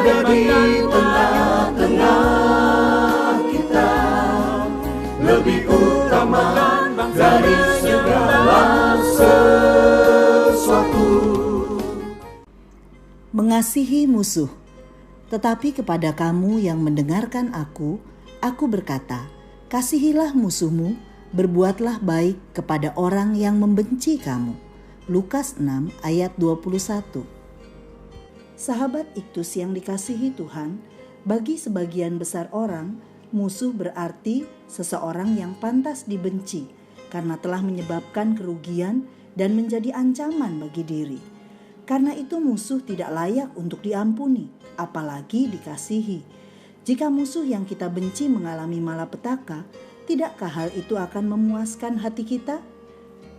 ada di tengah-tengah kita, lebih utama dari segala sesuatu. Mengasihi musuh. Tetapi kepada kamu yang mendengarkan aku berkata, kasihilah musuhmu, berbuatlah baik kepada orang yang membenci kamu. Lukas 6 ayat 21. Sahabat Iktus yang dikasihi Tuhan, bagi sebagian besar orang, musuh berarti seseorang yang pantas dibenci karena telah menyebabkan kerugian dan menjadi ancaman bagi diri. Karena itu musuh tidak layak untuk diampuni, apalagi dikasihi. Jika musuh yang kita benci mengalami malapetaka, tidakkah hal itu akan memuaskan hati kita?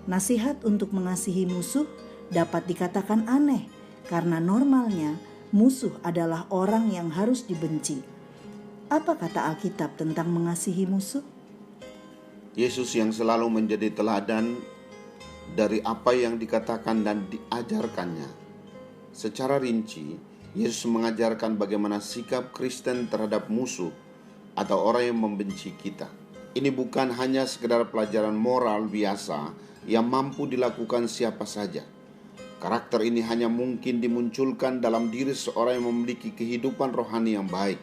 Nasihat untuk mengasihi musuh dapat dikatakan aneh, karena normalnya musuh adalah orang yang harus dibenci. Apa kata Alkitab tentang mengasihi musuh? Yesus yang selalu menjadi teladan dari apa yang dikatakan dan diajarkannya. Secara rinci, Yesus mengajarkan bagaimana sikap Kristen terhadap musuh atau orang yang membenci kita. Ini bukan hanya sekedar pelajaran moral biasa yang mampu dilakukan siapa saja. Karakter ini hanya mungkin dimunculkan dalam diri seorang yang memiliki kehidupan rohani yang baik.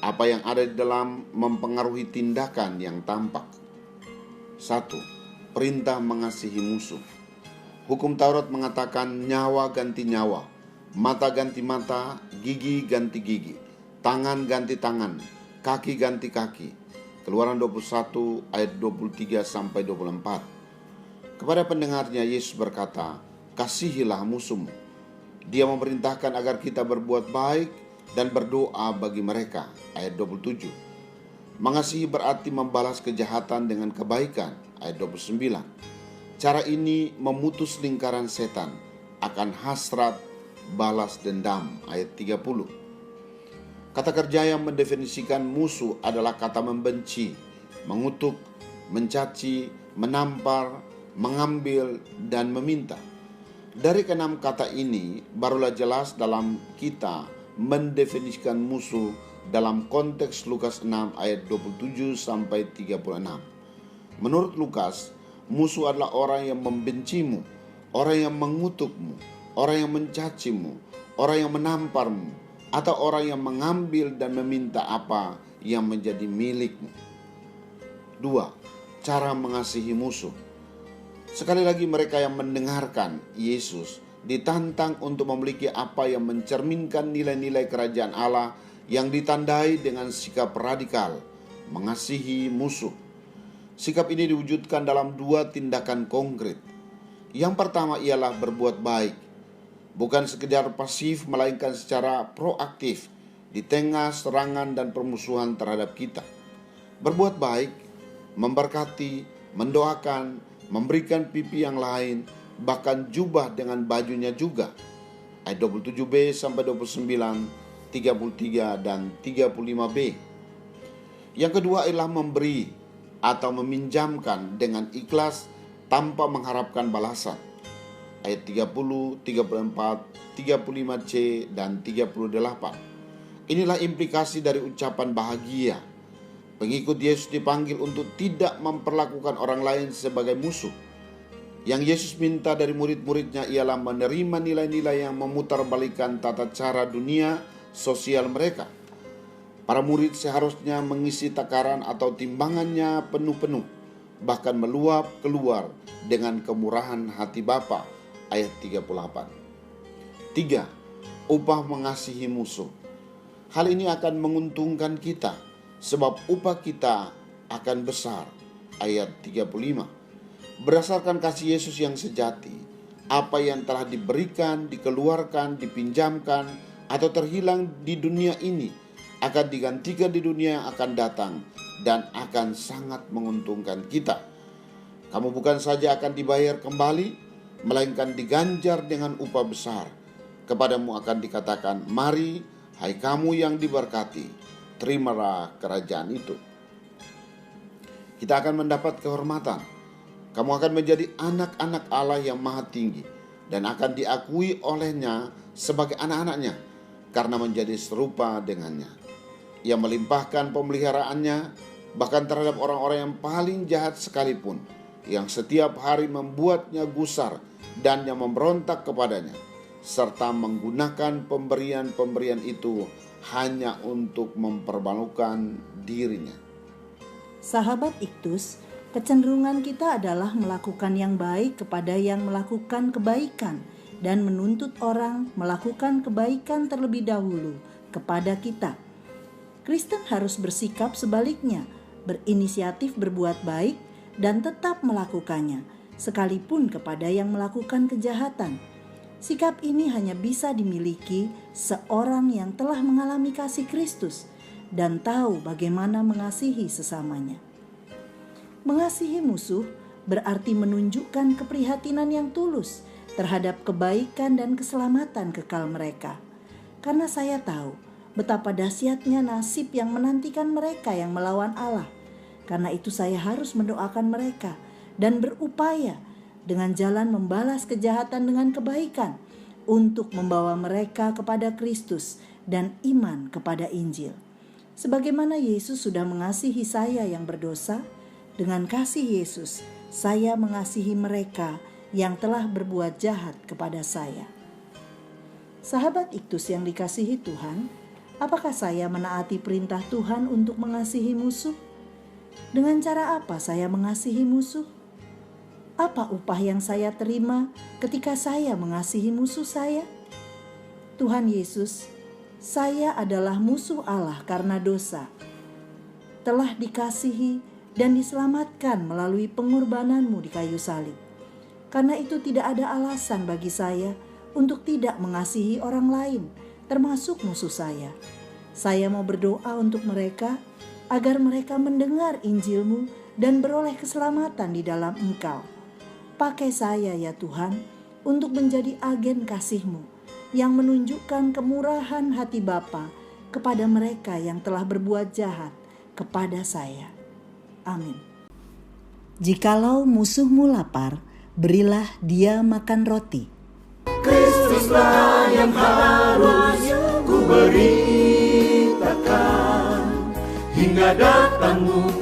Apa yang ada di dalam mempengaruhi tindakan yang tampak. 1. Perintah mengasihi musuh. Hukum Taurat mengatakan nyawa ganti nyawa, mata ganti mata, gigi ganti gigi, tangan ganti tangan, kaki ganti kaki. Keluaran 21 ayat 23 sampai 24. Kepada pendengarnya Yesus berkata, kasihilah musuhmu. Dia memerintahkan agar kita berbuat baik dan berdoa bagi mereka. Ayat 27. Mengasihi berarti membalas kejahatan dengan kebaikan. Ayat 29. Cara ini memutus lingkaran setan akan hasrat balas dendam. Ayat 30. Kata kerja yang mendefinisikan musuh adalah kata membenci, mengutuk, mencaci, menampar, mengambil, dan meminta. Dari keenam kata ini barulah jelas dalam kita mendefinisikan musuh dalam konteks Lukas 6 ayat 27 sampai 36. Menurut Lukas, musuh adalah orang yang membencimu, orang yang mengutukmu, orang yang mencacimu, orang yang menamparmu, atau orang yang mengambil dan meminta apa yang menjadi milikmu. 2. Cara mengasihi musuh. Sekali lagi mereka yang mendengarkan Yesus ditantang untuk memiliki apa yang mencerminkan nilai-nilai kerajaan Allah yang ditandai dengan sikap radikal, mengasihi musuh. Sikap ini diwujudkan dalam dua tindakan konkret. Yang pertama ialah berbuat baik, bukan sekedar pasif melainkan secara proaktif di tengah serangan dan permusuhan terhadap kita. Berbuat baik, memberkati, mendoakan, memberikan pipi yang lain, bahkan jubah dengan bajunya juga. Ayat 27b sampai 29, 33 dan 35b. Yang kedua ialah memberi atau meminjamkan dengan ikhlas tanpa mengharapkan balasan. Ayat 30, 34, 35c dan 38. Inilah implikasi dari ucapan bahagia. Pengikut Yesus dipanggil untuk tidak memperlakukan orang lain sebagai musuh. Yang Yesus minta dari murid-muridnya ialah menerima nilai-nilai yang memutarbalikkan tata cara dunia sosial mereka. Para murid seharusnya mengisi takaran atau timbangannya penuh-penuh, bahkan meluap keluar dengan kemurahan hati Bapa. Ayat 38. 3. Upah mengasihi musuh. Hal ini akan menguntungkan kita, sebab upah kita akan besar. Ayat 35. Berdasarkan kasih Yesus yang sejati, apa yang telah diberikan, dikeluarkan, dipinjamkan, atau terhilang di dunia ini akan digantikan di dunia yang akan datang dan akan sangat menguntungkan kita. Kamu bukan saja akan dibayar kembali, melainkan diganjar dengan upah besar. Kepadamu akan dikatakan, mari hai kamu yang diberkati, terimalah kerajaan itu. Kita akan mendapat kehormatan. Kamu akan menjadi anak-anak Allah yang maha tinggi dan akan diakui olehnya sebagai anak-anaknya. karena menjadi serupa dengannya. Ia melimpahkan pemeliharaannya bahkan terhadap orang-orang yang paling jahat sekalipun, yang setiap hari membuatnya gusar dan yang memberontak kepadanya, serta menggunakan pemberian-pemberian itu hanya untuk mempermalukan dirinya. Sahabat Iktus, kecenderungan kita adalah melakukan yang baik kepada yang melakukan kebaikan dan menuntut orang melakukan kebaikan terlebih dahulu kepada kita. Kristen harus bersikap sebaliknya, berinisiatif berbuat baik dan tetap melakukannya, sekalipun kepada yang melakukan kejahatan. Sikap ini hanya bisa dimiliki seorang yang telah mengalami kasih Kristus dan tahu bagaimana mengasihi sesamanya. Mengasihi musuh berarti menunjukkan keprihatinan yang tulus terhadap kebaikan dan keselamatan kekal mereka. Karena saya tahu betapa dahsyatnya nasib yang menantikan mereka yang melawan Allah. Karena itu saya harus mendoakan mereka dan berupaya dengan jalan membalas kejahatan dengan kebaikan untuk membawa mereka kepada Kristus dan iman kepada Injil. Sebagaimana Yesus sudah mengasihi saya yang berdosa, dengan kasih Yesus saya mengasihi mereka yang telah berbuat jahat kepada saya. Sahabat Iktus yang dikasihi Tuhan, apakah saya menaati perintah Tuhan untuk mengasihi musuh? Dengan cara apa saya mengasihi musuh? Apa upah yang saya terima ketika saya mengasihi musuh saya? Tuhan Yesus, saya adalah musuh Allah karena dosa. Telah dikasihi dan diselamatkan melalui pengorbanan-Mu di kayu salib. Karena itu tidak ada alasan bagi saya untuk tidak mengasihi orang lain, termasuk musuh saya. Saya mau berdoa untuk mereka agar mereka mendengar Injil-Mu dan beroleh keselamatan di dalam Engkau. Pakai saya ya Tuhan untuk menjadi agen kasih-Mu yang menunjukkan kemurahan hati Bapa kepada mereka yang telah berbuat jahat kepada saya. Amin. Jikalau musuhmu lapar, berilah dia makan roti. Kristuslah yang harus ku beritakan hingga datangmu